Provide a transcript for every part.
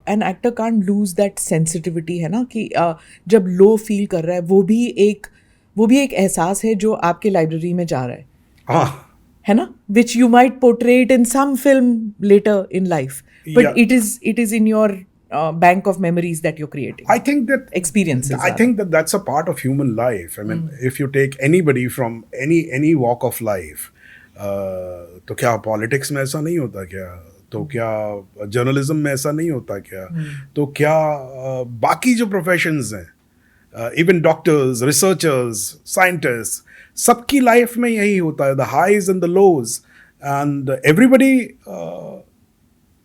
An actor can't lose that sensitivity है ना कि जब लो फील कर रहा है वो भी एक एहसास है जो आपके लाइब्रेरी में जा रहा है. हाँ, है ना, which you might portray it in some film later in life, but Yeah. it is in your bank of memories that you're creating. I think that Experiences I are. think that that's a part of human life. I mean, if you take anybody from any walk of life, तो क्या politics में ऐसा नहीं होता क्या? तो क्या journalism में ऐसा नहीं होता क्या? तो क्या बाकी जो प्रोफेशंस हैं, इवन डॉक्टर्स, रिसर्चर्स, साइंटिस्ट, सबकी लाइफ में यही होता है, the highs and the lows, and everybody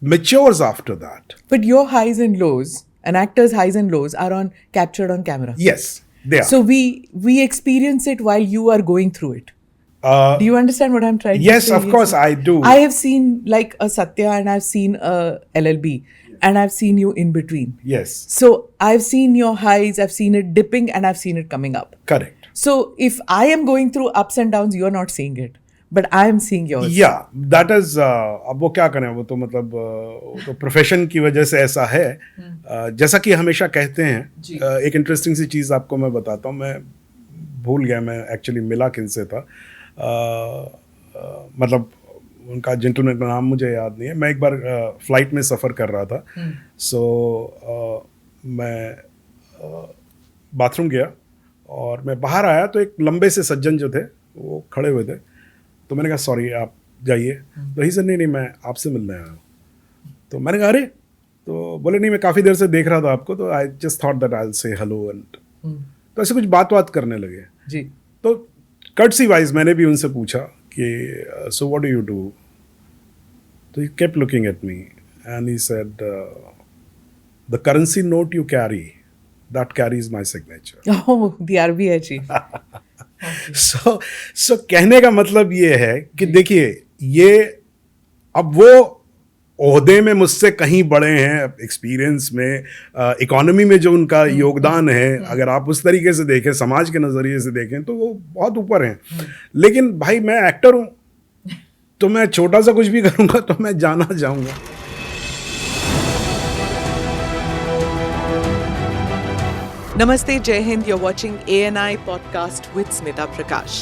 matures after that. But your highs and lows, an actor's highs and lows are captured on camera. Yes, they are. So we experience it while you are going through it. Do you understand what I'm trying to say? Yes, of course I do. I have seen like a Satya and I've seen a LLB and I've seen you in between. Yes. So I've seen your highs, I've seen it dipping and I've seen it coming up. Correct. So if I am going through ups and downs, you're not seeing it. But I am seeing yours. Yeah, that is, अब वो क्या करें, वो तो मतलब वो तो profession की वजह से ऐसा है. जैसा कि हमेशा कहते हैं, एक इंटरेस्टिंग सी चीज़ आपको मैं बताता हूँ. मैं भूल गया मैं एक्चुअली मिला किन से था, मतलब उनका जेंटलमैन का नाम मुझे याद नहीं है. मैं एक बार फ्लाइट में सफ़र कर रहा था, सो मैं बाथरूम गया और मैं बाहर आया तो एक लंबे से सज्जन जो थे वो खड़े हुए थे. तो मैंने कहा सॉरी आप जाइए. तो ही सर नहीं मैं आपसे मिलने आया हूँ. तो मैंने कहा अरे, तो बोले नहीं मैं काफ़ी देर से देख रहा था आपको, तो I just thought that I will say hello and. तो ऐसे कुछ बात करने लगे जी. तो कर्टसी वाइज मैंने भी उनसे पूछा कि so what do you do. तो he kept looking at me and he said the currency note you carry that carries my signature. Oh, the RBI chief. So कहने का मतलब ये है कि देखिए, ये अब वो ओहदे में मुझसे कहीं बड़े हैं, एक्सपीरियंस में, इकोनॉमी में जो उनका योगदान है, अगर आप उस तरीके से देखें, समाज के नज़रिए से देखें, तो वो बहुत ऊपर हैं. लेकिन भाई मैं एक्टर हूँ, तो मैं छोटा सा कुछ भी करूँगा तो मैं जाना चाहूँगा. Namaste, Jai Hind. You're watching ANI podcast with Smita Prakash.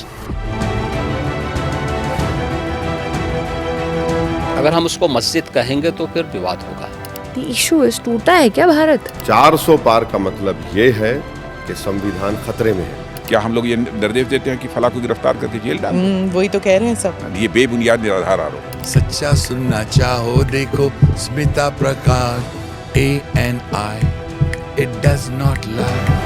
अगर हम उसको मस्जिद कहेंगे तो फिर विवाद होगा. The issue is टूटा है क्या भारत? 400 पार का मतलब ये है कि संविधान खतरे में है. क्या हम लोग ये निर्देश देते हैं कि फला को गिरफ्तार करके जेल डाल? वही तो कह रहे हैं सब. ये बेबुनियाद निराधार आरोप. सच्चा सुनना चाहो देखो स्मिता प्रकाश ANI. It does not lie.